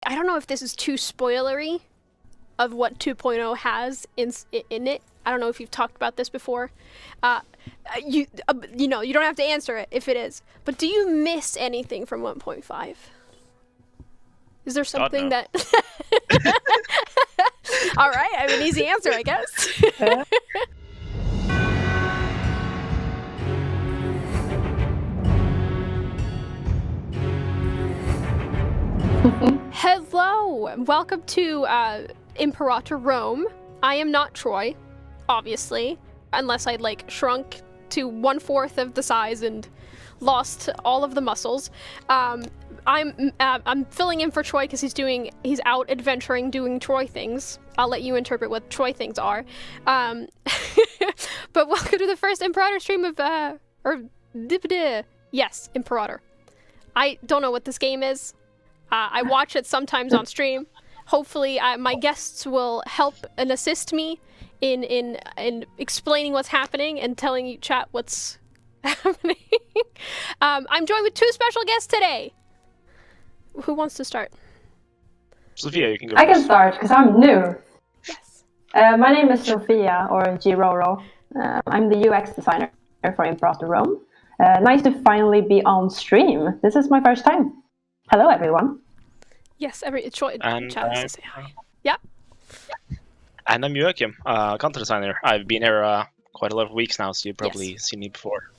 I don't know if this is too spoilery of what 2.0 has in it. I don't know if you've talked about this before. You know, you don't have to answer it if it is. But do you miss anything from 1.5? Is there something that... All right, I have an easy answer, I guess. Hello, and welcome to Imperator Rome. I am not Troy, obviously, unless I'd like shrunk to 1/4 of the size and lost all of the muscles. I'm filling in for Troy because he's out adventuring, doing Troy things. I'll let you interpret what Troy things are. But welcome to the first Imperator stream of yes, Imperator. I don't know what this game is. I watch it sometimes on stream. Hopefully, my guests will help and assist me in explaining what's happening and telling you, chat, what's happening. I'm joined with 2 special guests today. Who wants to start? Sophia, you can go I first. can start, because I'm new. Yes. My name is Sophia, or Jiroro. I'm the UX designer for Imperator Rome. Nice to finally be on stream. This is my first time. Hello, everyone. Yes, Troy And chat has to say hi. Yeah. And I'm Joachim, content designer. I've been here quite a lot of weeks now, so you've probably seen me before.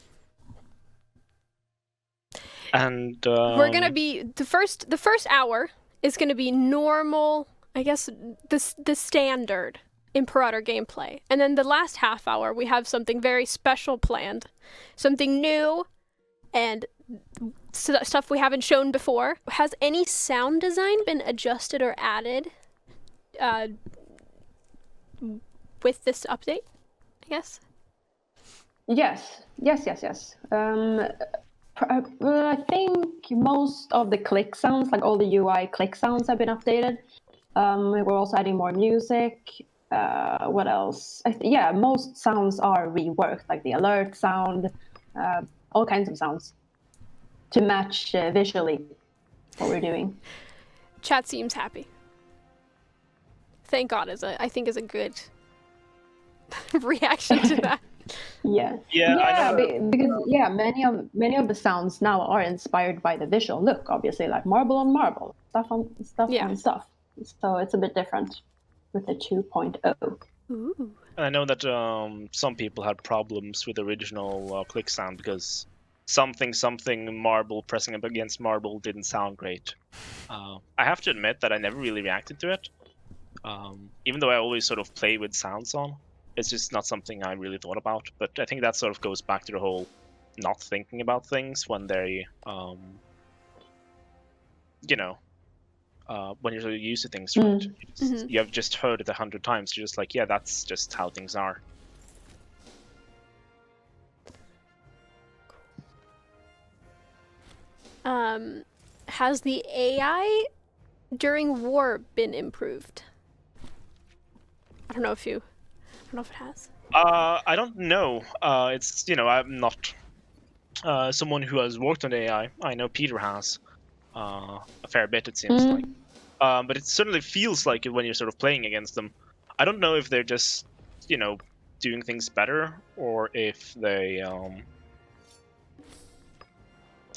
And we're gonna be the first hour is gonna be normal, I guess the standard Imperator gameplay, and then the last half hour we have something very special planned, something new, and stuff we haven't shown before. Has any sound design been adjusted or added with this update, I guess? Yes. I think most of the click sounds, like all the UI click sounds, have been updated. We're also adding more music. What else? Most sounds are reworked, like the alert sound, all kinds of sounds, to match visually what we're doing. Chat seems happy. Thank God I think is a good reaction to that. Yeah, I know. because many of the sounds now are inspired by the visual look. Obviously, like marble on marble, stuff on stuff. So it's a bit different with the 2.0. Ooh. I know that some people had problems with the original click sound because something marble pressing up against marble didn't sound great. I have to admit that I never really reacted to it, even though I always sort of play with sounds on. It's just not something I really thought about, but I think that sort of goes back to the whole not thinking about things when they, when you're sort of used to things, right? You have just heard it 100 times. You're just like, yeah, that's just how things are. Has the AI during war been improved? I don't know if it has. I don't know. It's, I'm not someone who has worked on AI. I know Peter has a fair bit, it seems like. But it certainly feels like it when you're sort of playing against them. I don't know if they're just, doing things better, or if they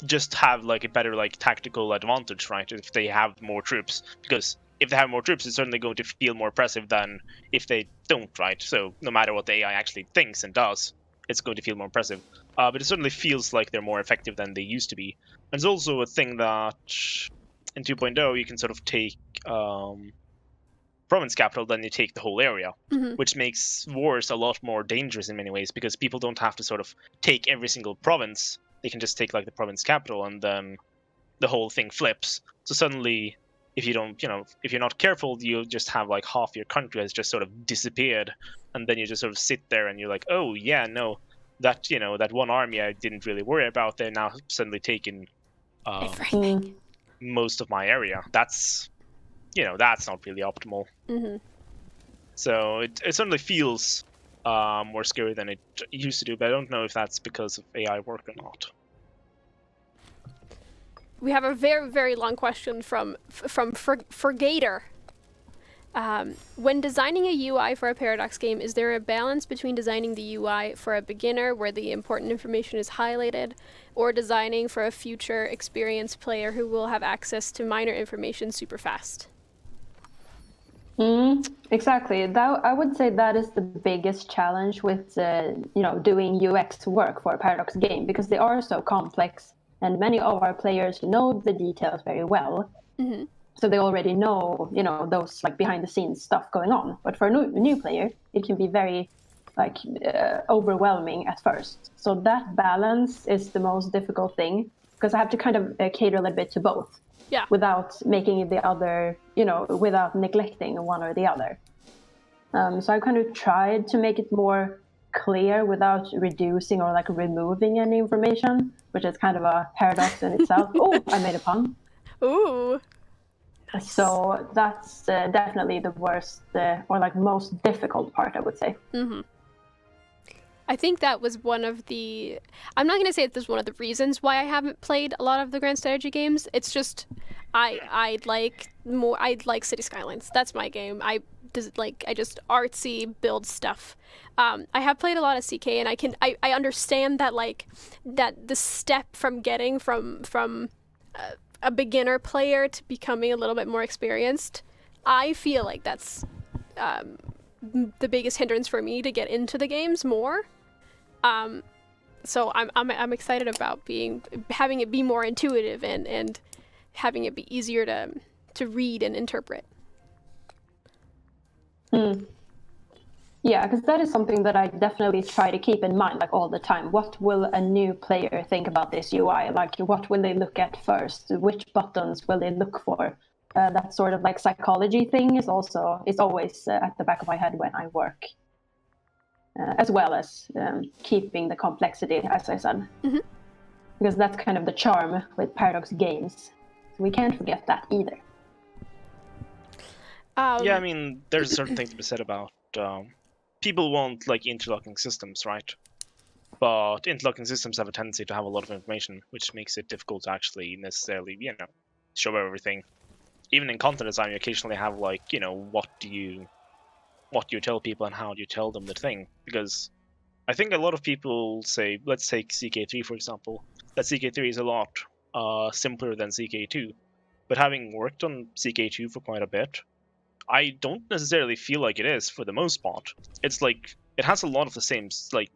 just have like a better like tactical advantage, right? If they have more troops, because if they have more troops, it's certainly going to feel more impressive than if they don't, right? So no matter what the AI actually thinks and does, it's going to feel more impressive. But it certainly feels like they're more effective than they used to be. And it's also a thing that in 2.0 you can sort of take province capital, then you take the whole area, which makes wars a lot more dangerous in many ways, because people don't have to sort of take every single province. They can just take like the province capital, and then the whole thing flips. So suddenly, if you don't, if you're not careful, you'll just have like half your country has just sort of disappeared, and then you just sort of sit there and you're like, oh yeah, no, that that one army I didn't really worry about, they're now suddenly taking Everything. most of my area. That's that's not really optimal. So it certainly feels more scary than it used to do, but I don't know if that's because of AI work or not. we have a very, very long question from Fergator. When designing a UI for a Paradox game, is there a balance between designing the UI for a beginner where the important information is highlighted, or designing for a future experienced player who will have access to minor information super fast? Exactly. That, I would say that is the biggest challenge with doing UX work for a Paradox game, because they are so complex and many of our players know the details very well. Mm-hmm. So they already know, those like behind the scenes stuff going on. But for a new player, it can be very overwhelming at first. So that balance is the most difficult thing, because I have to kind of cater a little bit to both. Yeah. Without making the other, without neglecting one or the other. So I kind of tried to make it more clear without reducing or like removing any information, which is kind of a paradox in itself. Oh, I made a pun. Ooh. Nice. So that's definitely the worst or like most difficult part, I would say. Mm-hmm. I think that was one of the... I'm not going to say that this is one of the reasons why I haven't played a lot of the grand strategy games. It's just I'd like City Skylines. That's my game. I just artsy build stuff. I have played a lot of CK, and I understand that that the step from getting from a beginner player to becoming a little bit more experienced. I feel like that's the biggest hindrance for me to get into the games more. So I'm excited about having it be more intuitive and having it be easier to read and interpret. Yeah, because that is something that I definitely try to keep in mind, like all the time. What will a new player think about this UI? Like, what will they look at first? Which buttons will they look for? That sort of like psychology thing is always at the back of my head when I work. As well as keeping the complexity, as I said. Mm-hmm. Because that's kind of the charm with Paradox games. So we can't forget that either. Yeah, I mean, there's a certain thing to be said about people want like interlocking systems, right? But interlocking systems have a tendency to have a lot of information, which makes it difficult to actually necessarily, show everything. Even in content design, you occasionally have like, what do you tell people and how do you tell them the thing? Because I think a lot of people say, let's take CK3 for example, that CK3 is a lot simpler than CK2. But having worked on CK2 for quite a bit, I don't necessarily feel like it is for the most part. It's like, it has a lot of the same like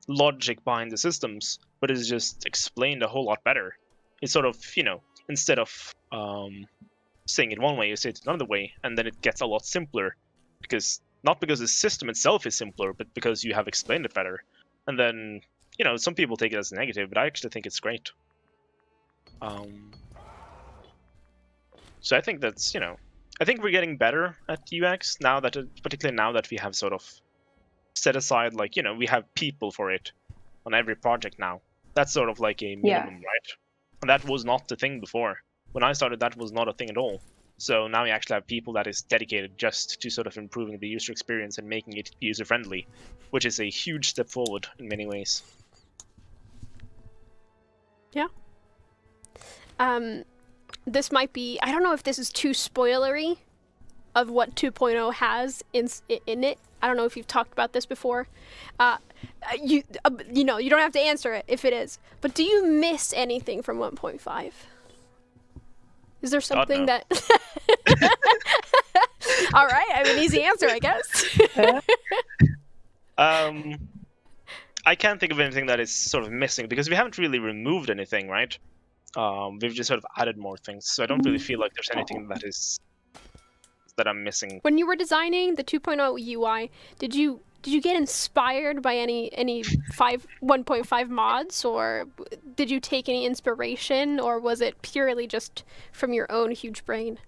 logic behind the systems, but it's just explained a whole lot better. It's sort of, instead of saying it one way, you say it another way, and then it gets a lot simpler. Not because the system itself is simpler, but because you have explained it better. And then, some people take it as a negative, but I actually think it's great. So I think that's, I think we're getting better at UX now particularly now that we have sort of set aside, like, we have people for it on every project now. That's sort of like a minimum, right? And that was not the thing before. When I started, that was not a thing at all. So now we actually have people that is dedicated just to sort of improving the user experience and making it user-friendly, which is a huge step forward in many ways. Yeah. This might be, I don't know if this is too spoilery of what 2.0 has in it. I don't know if you've talked about this before. You don't have to answer it if it is. But do you miss anything from 1.5? Is there something that... All right, I have an easy answer, I guess. I can't think of anything that is sort of missing, because we haven't really removed anything, right? We've just sort of added more things, so I don't really feel like there's anything that I'm missing. When you were designing the 2.0 UI, did you get inspired by any 1.5 mods, or did you take any inspiration, or was it purely just from your own huge brain?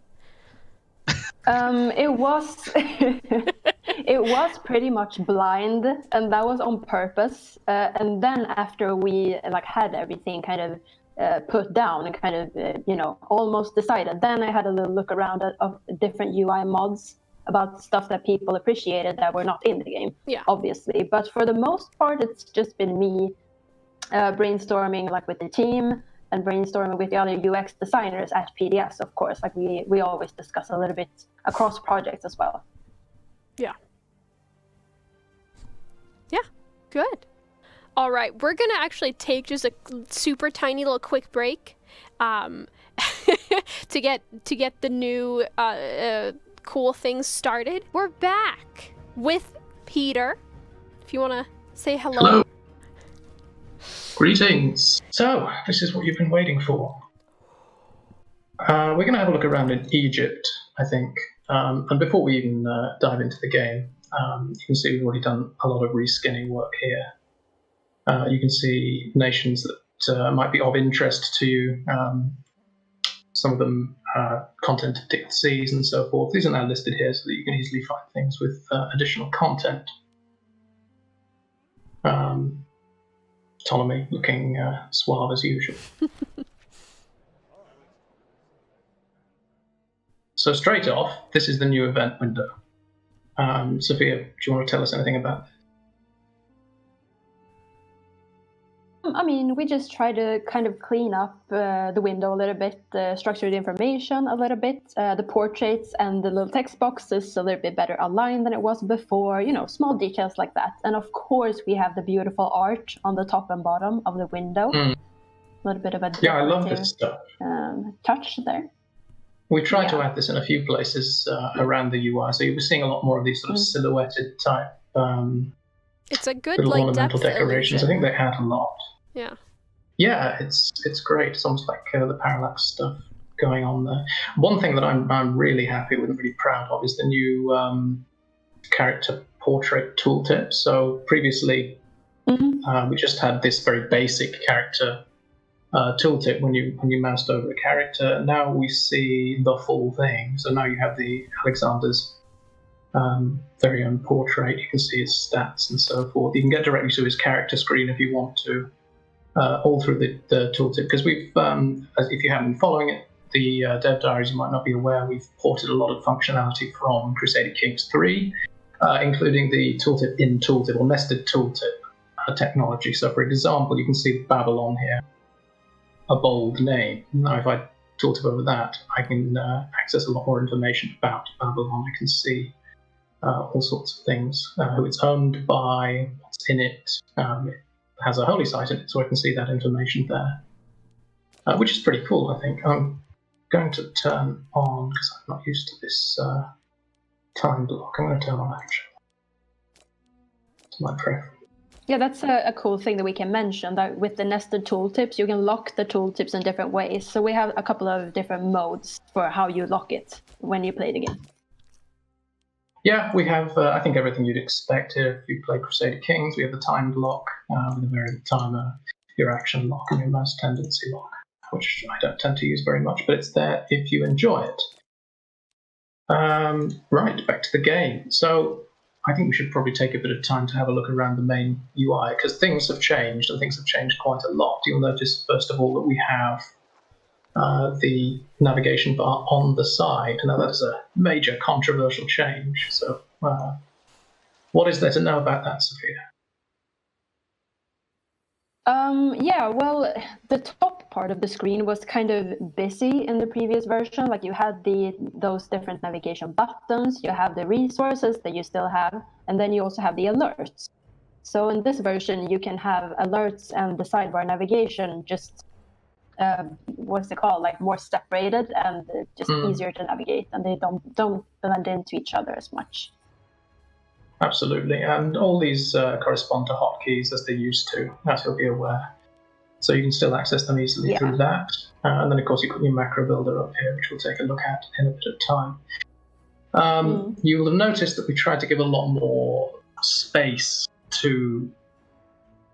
It was it was pretty much blind, and that was on purpose. And then after we had everything kind of put down and kind of almost decided, then I had a little look around of different UI mods about stuff that people appreciated that were not in the game, obviously. But for the most part, it's just been me brainstorming with the team, and brainstorming with the other UX designers at PDS, of course. Like we always discuss a little bit across projects as well. Yeah. Yeah, good. All right, we're gonna actually take just a super tiny little quick break to get the new cool things started. We're back with Peter. If you want to say hello. Hello. Greetings. So, this is what you've been waiting for. We're going to have a look around in Egypt, I think. And before we even dive into the game, you can see we've already done a lot of reskinning work here. You can see nations that might be of interest to you. Some of them content DLCs and so forth. These are now listed here so that you can easily find things with additional content. Ptolemy looking suave as usual. So straight off, this is the new event window. Sophia, do you want to tell us anything about it? I mean, we just try to kind of clean up the window a little bit, structure the information a little bit, the portraits and the little text boxes a little bit better aligned than it was before, you know, small details like that. And of course, we have the beautiful art on the top and bottom of the window. A little bit of a I love this stuff. Touch there. We tried to add this in a few places around the UI, so you'll be seeing a lot more of these sort of silhouetted type it's a good little like ornamental depth decorations. illusion. I think they add a lot. Yeah. Yeah, it's great. It's almost like the parallax stuff going on there. One thing that I'm really happy with and really proud of is the new character portrait tooltip. So previously, we just had this very basic character tooltip when you moused over a character. Now we see the full thing. So now you have the Alexander's very own portrait. You can see his stats and so forth. You can get directly to his character screen if you want to. All through the tooltip, because we've, if you haven't been following it, the Dev Diaries, you might not be aware, we've ported a lot of functionality from Crusader Kings 3, including the tooltip in tooltip or nested tooltip technology. So, for example, you can see Babylon here, a bold name. Now, if I tooltip over that, I can access a lot more information about Babylon. I can see all sorts of things, who it's owned by, what's in it. It has a holy site in it, so I can see that information there, which is pretty cool, I think. I'm going to turn on, because I'm not used to this time block, I'm going to turn on action. It's my preference. Yeah, that's a cool thing that we can mention, that with the nested tooltips, you can lock the tooltips in different ways. So we have a couple of different modes for how you lock it when you play the game. Yeah, we have, I think, everything you'd expect here. If you play Crusader Kings, we have the timed lock, with a variant timer, your action lock, and your mouse tendency lock, which I don't tend to use very much, but it's there if you enjoy it. Right, back to the game. So I think we should probably take a bit of time to have a look around the main UI, because things have changed, and things have changed quite a lot. You'll notice, first of all, that we have the navigation bar on the side. Now that is a major controversial change. So what is there to know about that, Sophia? Yeah, well, the top part of the screen was kind of busy in the previous version. Like you had those different navigation buttons, you have the resources that you still have, and then you also have the alerts. So in this version, you can have alerts and the sidebar navigation just what's it called, like more separated and just easier to navigate, and they don't blend into each other as much. Absolutely, and all these correspond to hotkeys as they used to, as you'll be aware. So you can still access them easily through that. And then, of course, you've got your macro builder up here, which we'll take a look at in a bit of time. You will have noticed that we tried to give a lot more space to,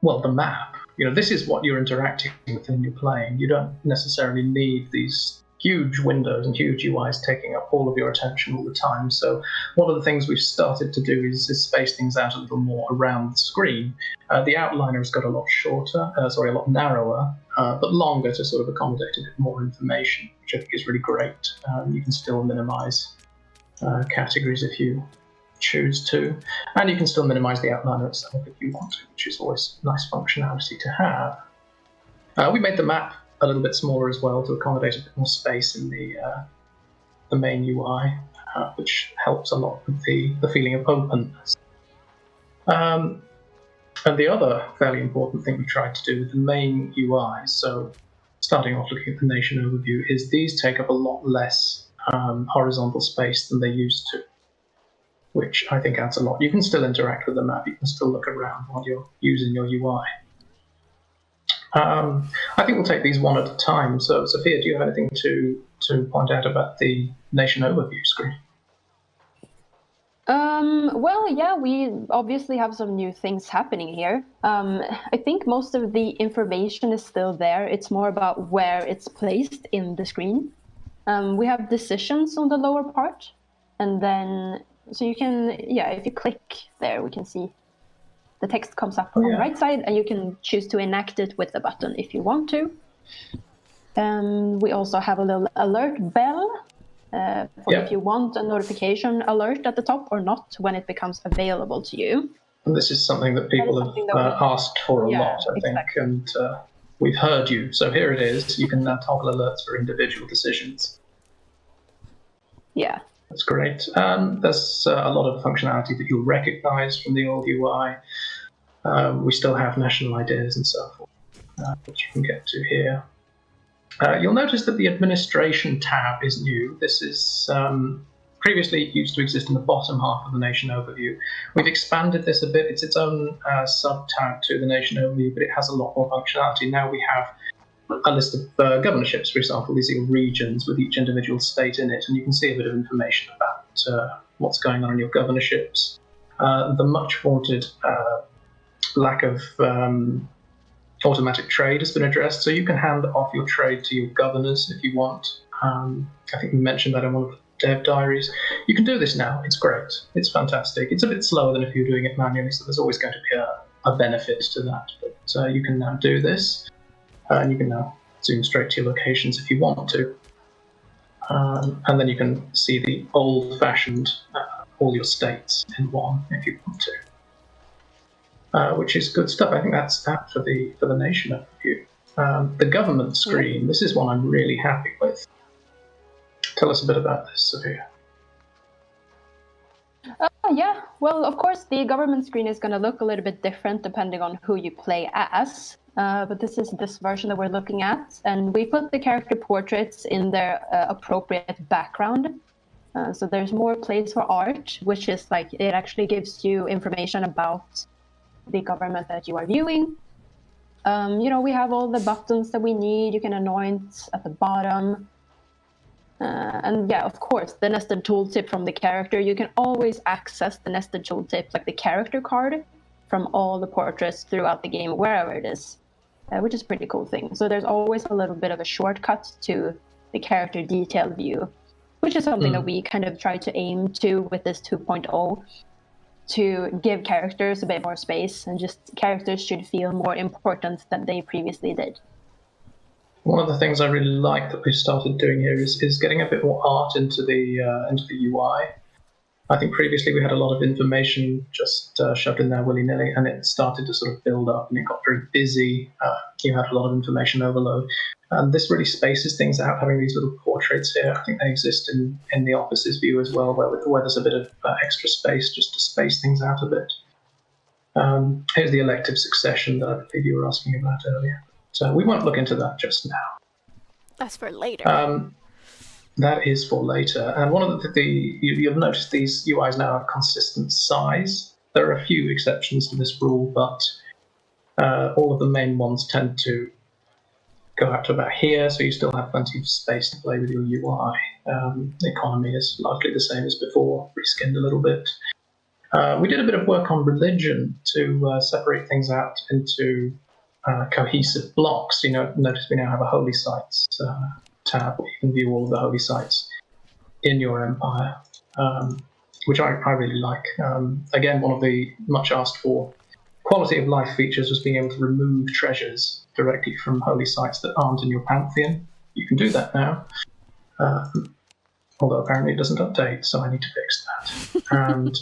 well, the map. You know, this is what you're interacting with when you're playing. You don't necessarily need these huge windows and huge UIs taking up all of your attention all the time. So one of the things we've started to do is space things out a little more around the screen. The outliner has got a lot shorter, a lot narrower, but longer to sort of accommodate a bit more information, which I think is really great. You can still minimize categories if you choose to, and you can still minimize the outliner itself if you want to, which is always nice functionality to have. We made the map a little bit smaller as well to accommodate a bit more space in the main UI, which helps a lot with the feeling of openness. And the other fairly important thing we tried to do with the main UI, so starting off looking at the nation overview, is these take up a lot less horizontal space than they used to, which I think adds a lot. You can still interact with the map, you can still look around while you're using your UI. I think we'll take these one at a time. So, Sophia, do you have anything to point out about the nation overview screen? Well, yeah, we obviously have some new things happening here. I think most of the information is still there. It's more about where it's placed in the screen. We have decisions on the lower part, and then, so you can, if you click there, we can see the text comes up on the right side, and you can choose to enact it with the button if you want to. We also have a little alert bell for if you want a notification alert at the top or not when it becomes available to you. And this is something that people have asked for a lot, I think, and we've heard you. So here it is. You can now toggle alerts for individual decisions. Yeah. That's great. There's a lot of functionality that you'll recognize from the old UI. We still have national ideas and so forth, which you can get to here. You'll notice that the administration tab is new. This is previously it used to exist in the bottom half of the nation overview. We've expanded this a bit. It's its own sub-tab to the nation overview, but it has a lot more functionality. Now we have a list of governorships, for example. These are regions with each individual state in it, and you can see a bit of information about what's going on in your governorships. The much vaunted lack of automatic trade has been addressed, so you can hand off your trade to your governors if you want. I think we mentioned that in one of the dev diaries. You can do this now. It's great. It's fantastic. It's a bit slower than if you were doing it manually, so there's always going to be a benefit to that. But you can now do this. And you can now zoom straight to your locations if you want to. And then you can see the old-fashioned all your states in one if you want to, which is good stuff. I think that's that for the nation overview. The government screen, this is one I'm really happy with. Tell us a bit about this, Sophia. Yeah, well, of course, the government screen is going to look a little bit different depending on who you play as. But this is this version that we're looking at, and we put the character portraits in their appropriate background. So there's more place for art, which is like it actually gives you information about the government that you are viewing. We have all the buttons that we need. You can anoint at the bottom. And yeah, of course, the nested tooltip from the character. You can always access the nested tooltip, like the character card, from all the portraits throughout the game, wherever it is, which is a pretty cool thing. So there's always a little bit of a shortcut to the character detail view, which is something that we kind of try to aim to with this 2.0, to give characters a bit more space, and just characters should feel more important than they previously did. One of the things I really like that we've started doing here is getting a bit more art into the UI. I think previously we had a lot of information just shoved in there willy-nilly, and it started to sort of build up, and it got very busy. You had a lot of information overload. And this really spaces things out, having these little portraits here. I think they exist in the offices view as well, where there's a bit of extra space just to space things out a bit. Here's the elective succession that I believe you were asking about earlier. So we won't look into that just now. That's for later. That is for later. And one of you'll notice these UIs now have consistent size. There are a few exceptions to this rule, but all of the main ones tend to go out to about here, so you still have plenty of space to play with your UI. The economy is largely the same as before, reskinned a little bit. We did a bit of work on religion to separate things out into cohesive blocks. Notice we now have a holy sites tab where you can view all of the holy sites in your empire, which I really like. Again, one of the much asked for quality of life features was being able to remove treasures directly from holy sites that aren't in your pantheon. You can do that now, although apparently it doesn't update, so I need to fix that. And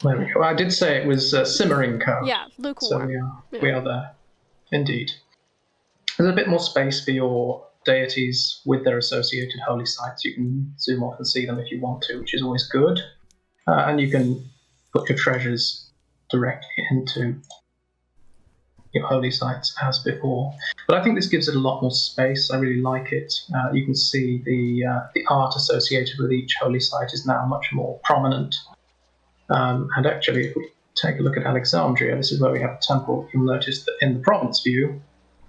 there we go. I did say it was simmering code. Yeah, lukewarm. So we are there, indeed. There's a bit more space for your deities with their associated holy sites. You can zoom off and see them if you want to, which is always good. And you can put your treasures directly into your holy sites as before. But I think this gives it a lot more space. I really like it. You can see the art associated with each holy site is now much more prominent. And actually, if we take a look at Alexandria, this is where we have a temple. You'll notice that in the province view,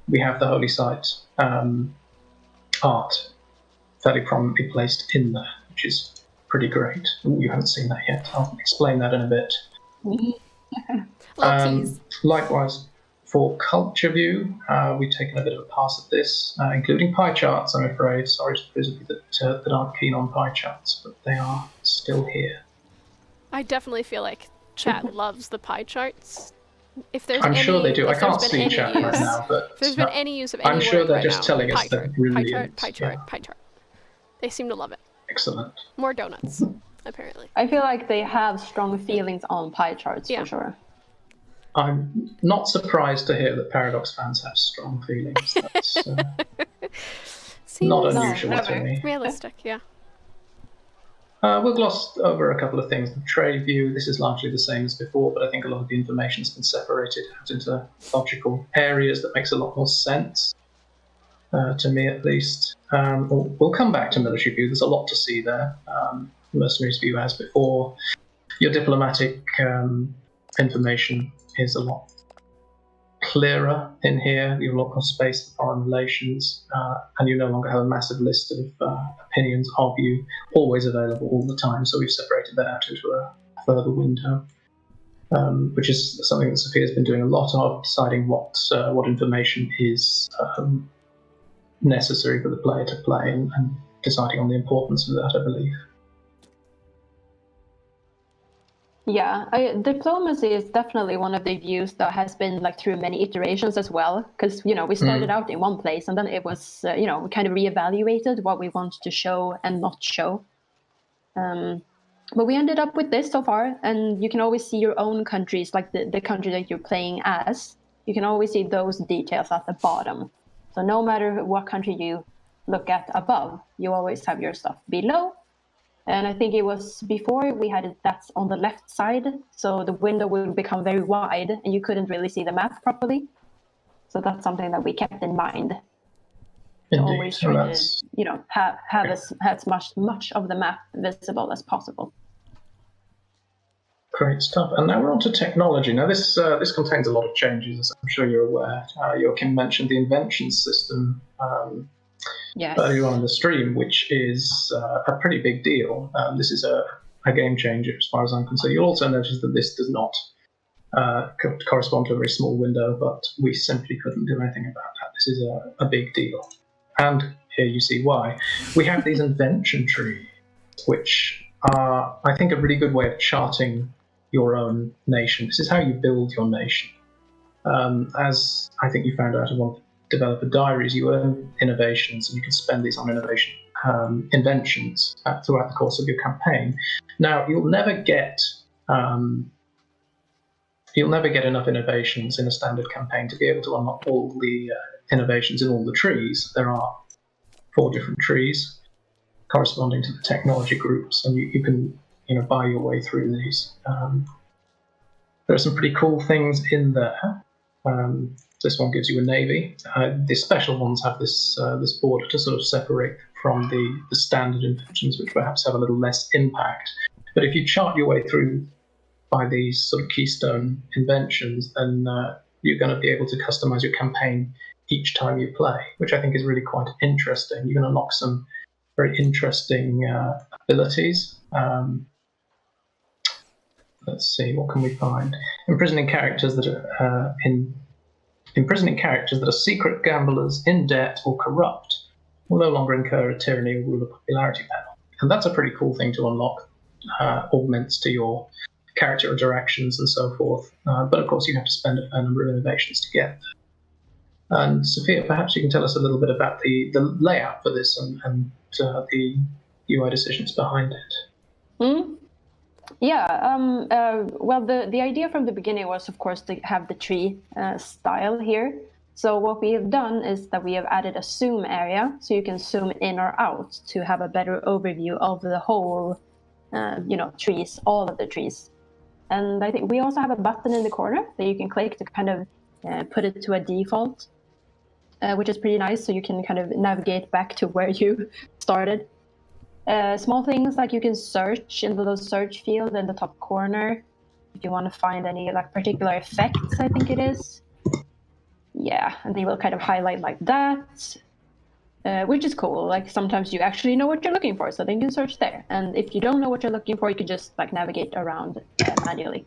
we have the holy site art fairly prominently placed in there, which is pretty great. You haven't seen that yet. I'll explain that in a bit. Likewise, for culture view, we've taken a bit of a pass at this, including pie charts, I'm afraid. Sorry to those of you that aren't keen on pie charts, but they are still here. I definitely feel like chat loves the pie charts. If there's I'm sure they do. I can't been see chat right now, but if there's been any use of any I'm sure word they're right just now, telling us that really pie chart. They seem to love it. Excellent. More donuts, apparently. I feel like they have strong feelings on pie charts, for sure. I'm not surprised to hear that Paradox fans have strong feelings. That's not unusual to me. Realistic, yeah. We'll gloss over a couple of things. The trade view, this is largely the same as before, but I think a lot of the information has been separated out into logical areas that makes a lot more sense, to me at least. We'll come back to military view. There's a lot to see there. Mercenaries view as before. Your diplomatic information is a lot clearer in here. You have a lot more space for foreign relations, and you no longer have a massive list of opinions of you always available all the time. So we've separated that out into a further window, which is something that Sophia's been doing a lot of, deciding what information is necessary for the player to play, and deciding on the importance of that, I believe. Yeah, diplomacy is definitely one of the views that has been like through many iterations as well. Because we started out in one place, and then it was we kind of reevaluated what we wanted to show and not show. But we ended up with this so far, and you can always see your own countries, like the country that you're playing as. You can always see those details at the bottom. So no matter what country you look at above, you always have your stuff below. And I think it was before we had it that's on the left side, so the window would become very wide and you couldn't really see the map properly. So that's something that we kept in mind. To always try to, have as much of the map visible as possible. Great stuff. And now we're on to technology. Now this contains a lot of changes, as I'm sure you're aware. Joachim mentioned the Invention system earlier on in the stream, which is a pretty big deal. This is a game changer as far as I'm concerned. You'll also notice that this does not correspond to a very small window, but we simply couldn't do anything about that. This is a big deal. And here you see why. We have these Invention Trees, which are, I think, a really good way of charting your own nation. This is how you build your nation. As I think you found out in one of the developer diaries, you earn innovations, and you can spend these on innovation inventions throughout the course of your campaign. Now, you'll never get enough innovations in a standard campaign to be able to unlock all the innovations in all the trees. There are 4 different trees corresponding to the technology groups, and you can buy your way through these. There are some pretty cool things in there. This one gives you a navy. The special ones have this border to sort of separate from the standard inventions, which perhaps have a little less impact. But if you chart your way through by these sort of keystone inventions, then you're going to be able to customize your campaign each time you play, which I think is really quite interesting. You're going to unlock some very interesting abilities. Let's see, what can we find? Imprisoning characters that are secret gamblers, in debt, or corrupt will no longer incur a tyranny or rule of popularity penalty. And that's a pretty cool thing to unlock. Augments to your character interactions and so forth. But of course, you have to spend a number of innovations to get there. And Sophia, perhaps you can tell us a little bit about the layout for this and the UI decisions behind it. Well, the idea from the beginning was, of course, to have the tree style here. So what we have done is that we have added a zoom area, so you can zoom in or out to have a better overview of the whole, trees, all of the trees. And I think we also have a button in the corner that you can click to kind of put it to a default, which is pretty nice, so you can kind of navigate back to where you started. Small things like you can search in the search field in the top corner if you want to find any like particular effects, I think it is. Yeah, and they will kind of highlight like that, which is cool. Like sometimes you actually know what you're looking for, so then you can search there. And if you don't know what you're looking for, you can just like navigate around manually.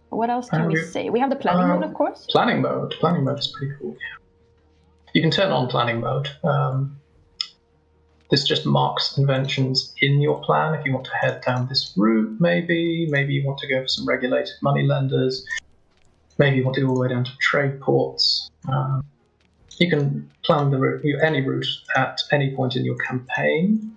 What else can we say? We have the planning mode, of course. Planning mode is pretty cool. Yeah. You can turn on planning mode. This just marks inventions in your plan. If you want to head down this route, maybe you want to go for some regulated money lenders. Maybe you want to go all the way down to trade ports. You can plan the route, any route at any point in your campaign.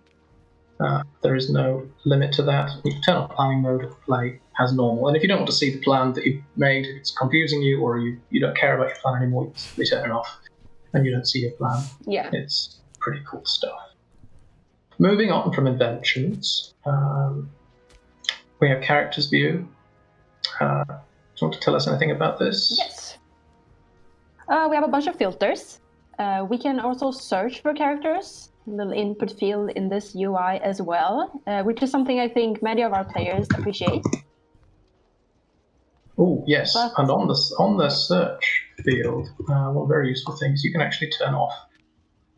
There is no limit to that. You can turn off planning mode, play as normal. And if you don't want to see the plan that you've made, if it's confusing you, or you don't care about your plan anymore, you simply turn it off and you don't see your plan. Yeah. It's pretty cool stuff. Moving on from inventions, we have characters view. Do you want to tell us anything about this? Yes. We have a bunch of filters. We can also search for characters, a little input field in this UI as well, which is something I think many of our players appreciate. Oh, yes. And on the search field, one very useful thing is you can actually turn off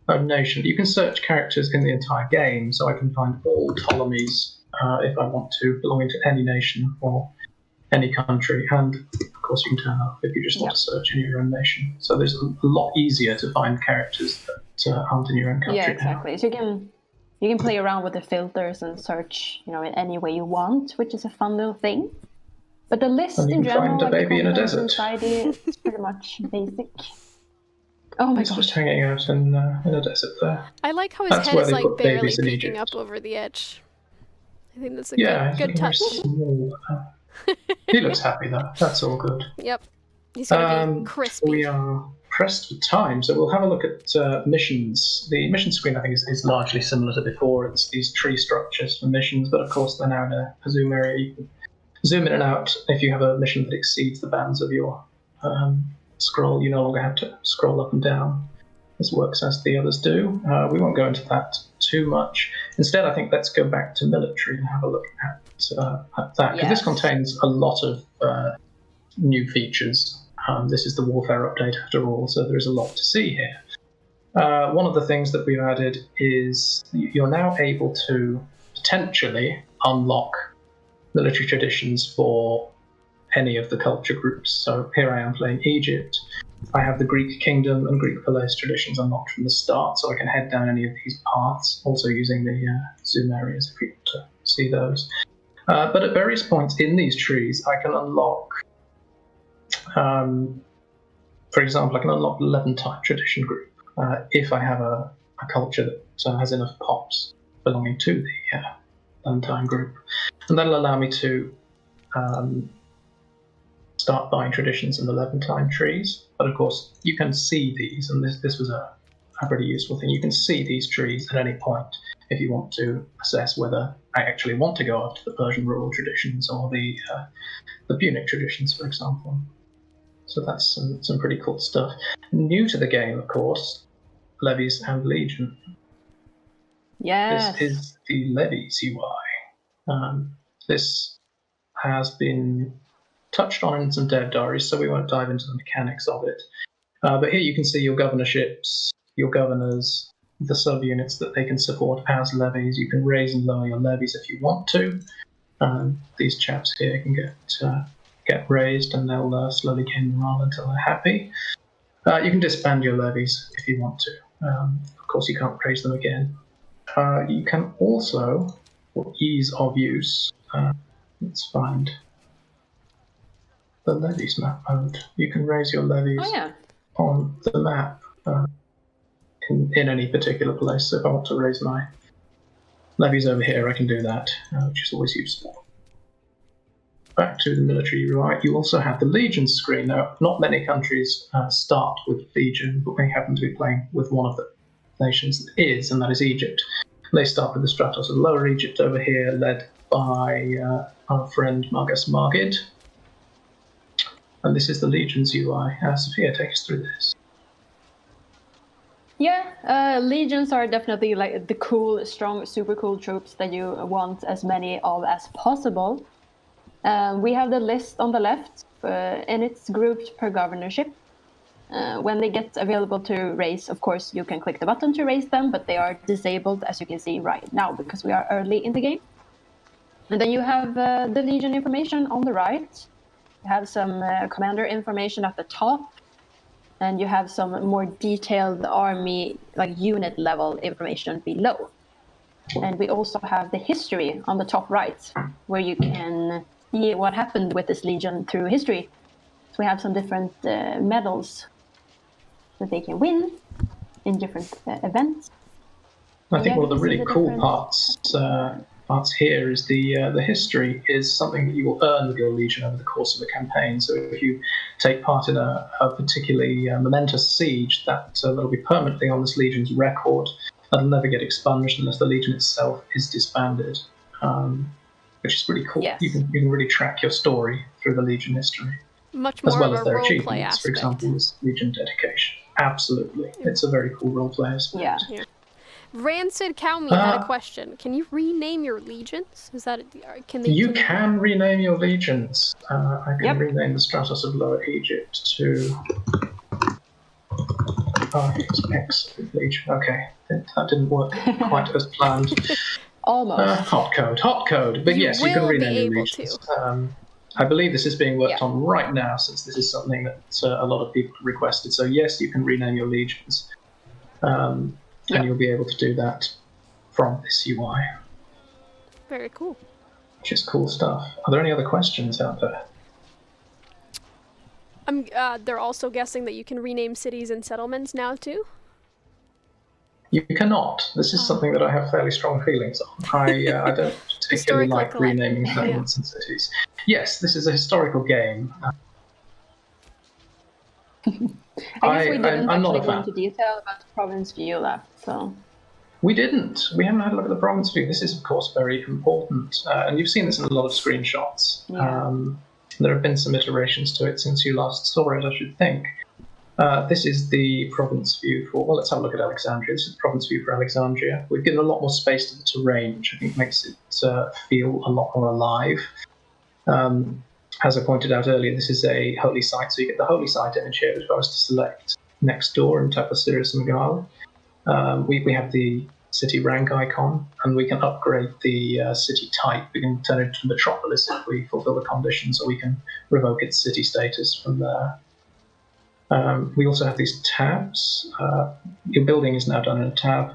a nation. You can search characters in the entire game, so I can find all Ptolemies if I want to, belonging to any nation or any country, and of course you can turn off if you just want to search in your own nation. So there's a lot easier to find characters that aren't in your own country. Yeah, exactly. Now. So you can play around with the filters and search, in any way you want, which is a fun little thing. But the list in general, find a baby in a desert. It's pretty much basic. Oh my gosh! Just hanging out in a desert there. I like how his head is like barely peeking up over the edge. I think that's a good touch. He looks happy though. That's all good. Yep. He's gonna be crispy. We are pressed for time, so we'll have a look at missions. The mission screen, I think, is largely similar to before. It's these tree structures for missions, but of course they're now in a zoom area. You can zoom in and out. If you have a mission that exceeds the bounds of your scroll, you no longer have to scroll up and down. This works as the others do. We won't go into that too much. Instead, I think let's go back to military and have a look at that, because this contains a lot of new features. This is the warfare update after all, so there is a lot to see here. One of the things that we've added is you're now able to potentially unlock military traditions for any of the culture groups. So here I am playing Egypt. I have the Greek kingdom and Greek police traditions unlocked from the start, so I can head down any of these paths, also using the zoom areas if you want to see those. But at various points in these trees, I can unlock, for example, I can unlock the Levantine tradition group if I have a culture that has enough pops belonging to the Levantine group. And that'll allow me to start buying traditions in the Levantine trees. But of course, you can see these, and this was a pretty useful thing. You can see these trees at any point if you want to assess whether I actually want to go up to the Persian rural traditions or the Punic traditions, for example. So that's some pretty cool stuff. New to the game, of course, Levies and Legion. Yes. This is the Levies UI. This has been touched on in some dev diaries, so we won't dive into the mechanics of it. But here you can see your governorships, your governors, the subunits that they can support as levies. You can raise and lower your levies if you want to. These chaps here can get raised, and they'll slowly gain morale until they're happy. You can disband your levies if you want to. Of course, you can't raise them again. You can also, for ease of use, let's find the levies map mode. You can raise your levies on the map in any particular place. So if I want to raise my levies over here, I can do that, which is always useful. back to the military UI, you also have the Legion screen. Now, not many countries start with Legion, but we happen to be playing with one of the nations that is, and that is Egypt. They start with the Stratos of Lower Egypt over here, led by our friend Margus Margid. And this is the Legion's UI. Sophia, take us through this. Yeah, legions are definitely like the cool, strong, super cool troops that you want as many of as possible. We have the list on the left, and it's grouped per governorship. When they get available to raise, of course, you can click the button to raise them, but they are disabled, as you can see right now, because we are early in the game. And then you have the legion information on the right. You have some commander information at the top. And you have some more detailed army, like unit level information below. And we also have the history on the top right, where you can see what happened with this legion through history. So we have some different medals that they can win in different events. I think one of the really cool parts here is the history is something that you will earn with your legion over the course of a campaign. So if you take part in a particularly momentous siege, that'll be permanently on this legion's record. That'll never get expunged unless the legion itself is disbanded, which is pretty cool. Yes. You can really track your story through the legion history, Much more as well of as a their role play achievements. aspect. For example, this legion dedication. Absolutely, it's a very cool role play aspect. Yeah. Rancid Cowme had a question. Can you rename your legions? Is that can they? You can rename your legions. I can Yep. rename the Stratos of Lower Egypt to Excellent Legion. Okay, that didn't work quite as planned. Almost. Hot code. But yes, you can rename your legions. I believe this is being worked on right now, since this is something that a lot of people requested. So yes, you can rename your legions. And you'll be able to do that from this UI. Very cool. Which is cool stuff. Are there any other questions out there? They're also guessing that you can rename cities and settlements now too? You cannot. This is something that I have fairly strong feelings on. I don't particularly like renaming settlements and cities. Yes, this is a historical game. I guess we didn't I'm not actually a go fan. into detail about the province view left, so... We didn't. We haven't had a look at the province view. This is, of course, very important. And you've seen this in a lot of screenshots. Yeah. There have been some iterations to it since you last saw it, I should think. This is the province view for... Well, let's have a look at Alexandria. This is the province view for Alexandria. We've given a lot more space to the terrain, which I think makes it feel a lot more alive. As I pointed out earlier, this is a holy site, so you get the holy site image here if I was to select next door in Tapa Sirius and Megala. We have the city rank icon, and we can upgrade the city type. We can turn it into metropolis if we fulfill the conditions, or we can revoke its city status from there. We also have these tabs. Your building is now done in a tab.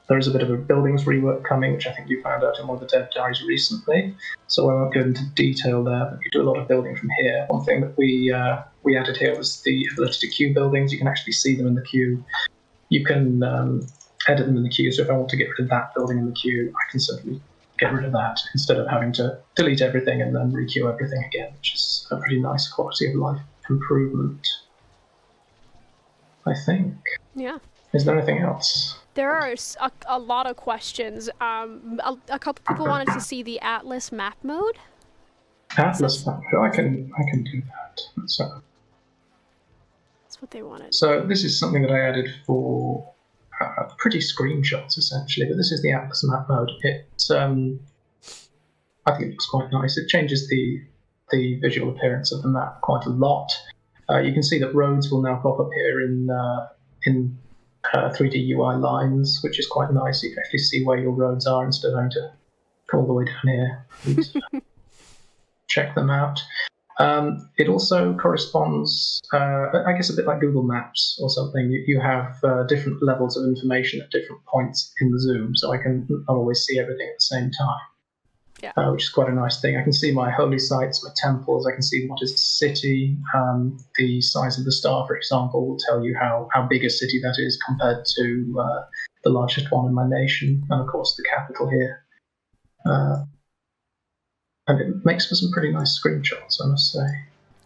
There is a bit of a buildings rework coming, which I think you found out in one of the Diaries recently. So I won't go into detail there, but you do a lot of building from here. One thing that we added here was the ability to queue buildings. You can actually see them in the queue. You can edit them in the queue. So if I want to get rid of that building in the queue, I can simply get rid of that instead of having to delete everything and then requeue everything again, which is a pretty nice quality of life improvement, I think. Yeah. Is there anything else? There are a lot of questions. A couple people wanted to see the Atlas map mode. Atlas map. I can do that. That's what they wanted. So this is something that I added for pretty screenshots essentially. But this is the Atlas map mode. I think it looks quite nice. It changes the visual appearance of the map quite a lot. You can see that roads will now pop up here in 3D UI lines, which is quite nice. You can actually see where your roads are instead of having to come all the way down here and check them out. It also corresponds, I guess, a bit like Google Maps or something. You have different levels of information at different points in the zoom, so I can not always see everything at the same time. Yeah. Which is quite a nice thing. I can see my holy sites, my temples, I can see what is a city. The size of the star, for example, will tell you how big a city that is compared to the largest one in my nation, and of course the capital here. And it makes for some pretty nice screenshots, I must say.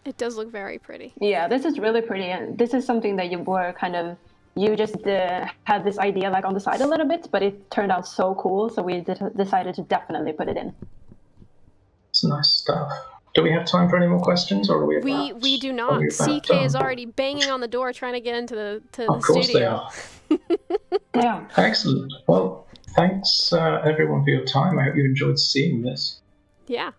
It does look very pretty. Yeah, this is really pretty, and this is something that you just had this idea like on the side a little bit, but it turned out so cool, so we decided to definitely put it in. It's nice stuff. Do we have time for any more questions, or are we? We do not. CK is already banging on the door trying to get into the studio. Of course they are. Damn. Excellent. Well, thanks everyone for your time. I hope you enjoyed seeing this. Yeah.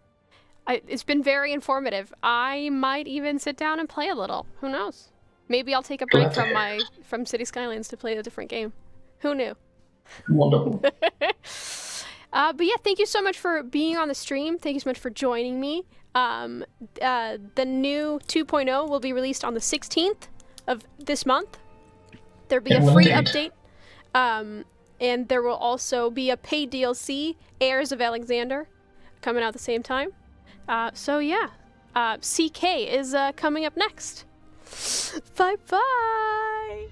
It's been very informative. I might even sit down and play a little. Who knows? Maybe I'll take a break from City Skylines to play a different game. Who knew? Wonderful. But yeah, thank you so much for being on the stream. Thank you so much for joining me. The new 2.0 will be released on the 16th of this month. There'll be a free update. And there will also be a paid DLC, Heirs of Alexander, coming out at the same time. So yeah, CK is coming up next. Bye-bye!